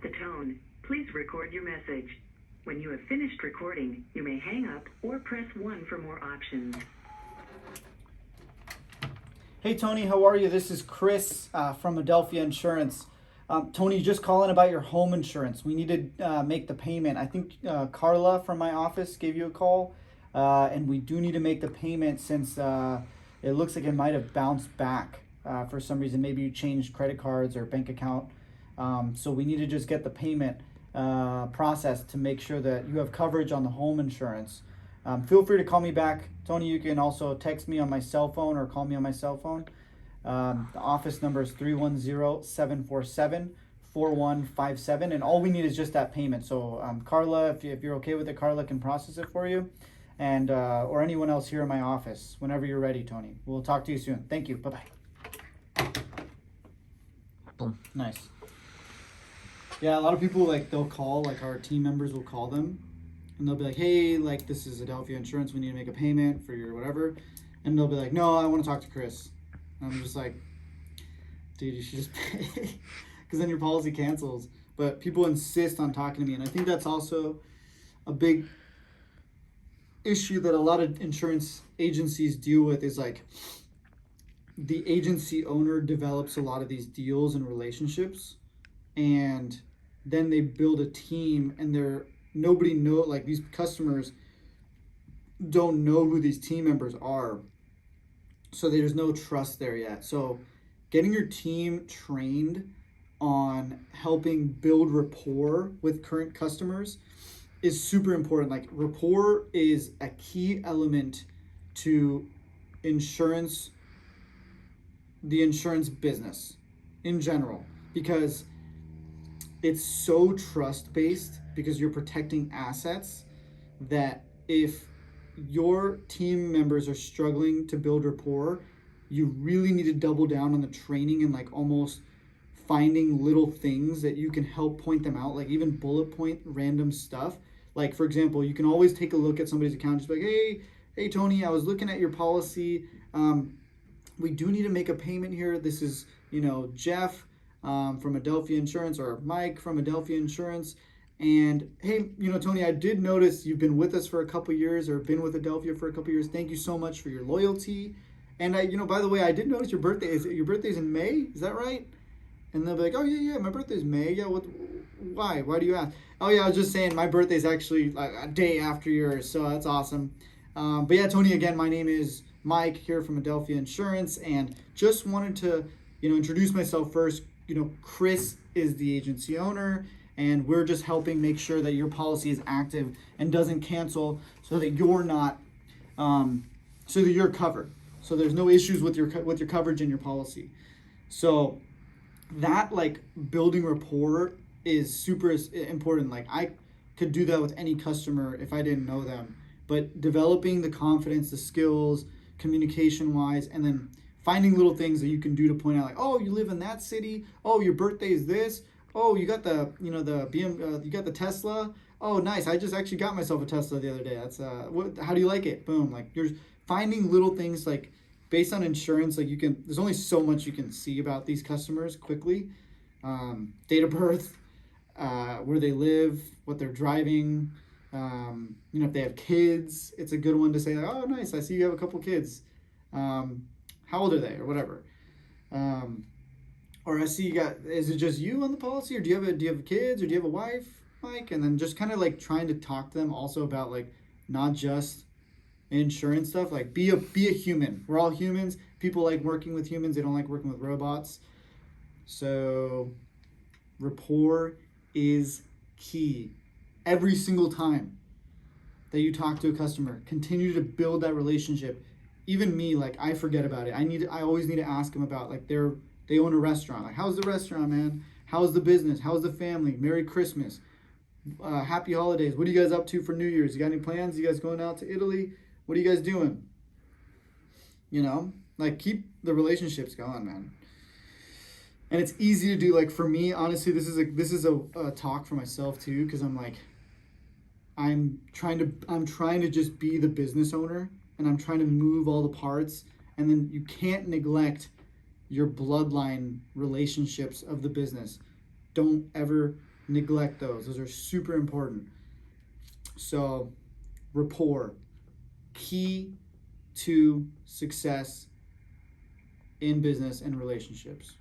At the tone, please record your message. When you have finished recording, you may hang up or press 1 for more options. Hey Tony, how are you? This is Chris from Adelphia Insurance. Tony, just calling about your home insurance. We need to make the payment. I think Carla from my office gave you a call, and we do need to make the payment since it looks like it might have bounced back for some reason. Maybe you changed credit cards or bank account. So we need to just get the payment processed to make sure that you have coverage on the home insurance. Feel free to call me back. Tony, you can also text me on my cell phone or call me on my cell phone. The office number is 310-747-4157, and all we need is just that payment. So Carla, if you're okay with it, Carla can process it for you, and or anyone else here in my office whenever you're ready, Tony. We'll talk to you soon. Thank you. Bye-bye. Boom. Nice. Yeah, a lot of people, they'll call, our team members will call them, and they'll be like, hey, this is Adelphia Insurance, we need to make a payment for your whatever. And they'll be like, no, I want to talk to Chris. And I'm just like, dude, you should just pay, because then your policy cancels. But people insist on talking to me, and I think that's also a big issue that a lot of insurance agencies deal with is the agency owner develops a lot of these deals and relationships, and then they build a team, and nobody know, these customers don't know who these team members are, so there's no trust there yet. So getting your team trained on helping build rapport with current customers is super important. Rapport is a key element to the insurance business in general, because it's so trust-based, because you're protecting assets, that if your team members are struggling to build rapport, you really need to double down on the training and almost finding little things that you can help point them out, even bullet point random stuff. For example, you can always take a look at somebody's account, just be like, hey Tony, I was looking at your policy. We do need to make a payment here. This is, Jeff from Adelphia Insurance, or Mike from Adelphia Insurance. And hey, Tony, I did notice you've been with us for a couple years, or been with Adelphia for a couple years. Thank you so much for your loyalty. And by the way, I did notice your birthday's in May. Is that right? And they'll be like, oh yeah, my birthday's May. Yeah, why? Why do you ask? Oh yeah, I was just saying my birthday's actually a day after yours, so that's awesome. But yeah, Tony, again, my name is Mike here from Adelphia Insurance, and just wanted to, introduce myself first. Chris is the agency owner, and we're just helping make sure that your policy is active and doesn't cancel, so that you're not, so that you're covered. So there's no issues with your coverage in your policy. So that building rapport is super important. I could do that with any customer if I didn't know them, but developing the confidence, the skills, communication wise, and then finding little things that you can do to point out, oh, you live in that city. Oh, your birthday is this. Oh, you got the you got the Tesla. Oh, nice. I just actually got myself a Tesla the other day. That's how do you like it? Boom. You're finding little things based on insurance. There's only so much you can see about these customers quickly. Date of birth, where they live, what they're driving. If they have kids, it's a good one to say, oh, nice, I see you have a couple kids. How old are they, or whatever? Or I see you got, is it just you on the policy, or do you have kids, or do you have a wife, Mike? And then just kind of trying to talk to them also about not just insurance stuff. Be a human. We're all humans. People like working with humans. They don't like working with robots. So rapport is key. Every single time that you talk to a customer, continue to build that relationship. Even me, I forget about it. I always need to ask them about they own a restaurant. How's the restaurant, man? How's the business? How's the family? Merry Christmas. Happy holidays. What are you guys up to for New Year's? You got any plans? You guys going out to Italy? What are you guys doing? Keep the relationships going, man. And it's easy to do. For me, honestly, this is a talk for myself too, because I'm trying to just be the business owner, and I'm trying to move all the parts, and then you can't neglect your bloodline relationships of the business. Don't ever neglect those. Those are super important. So, rapport, key to success in business and relationships.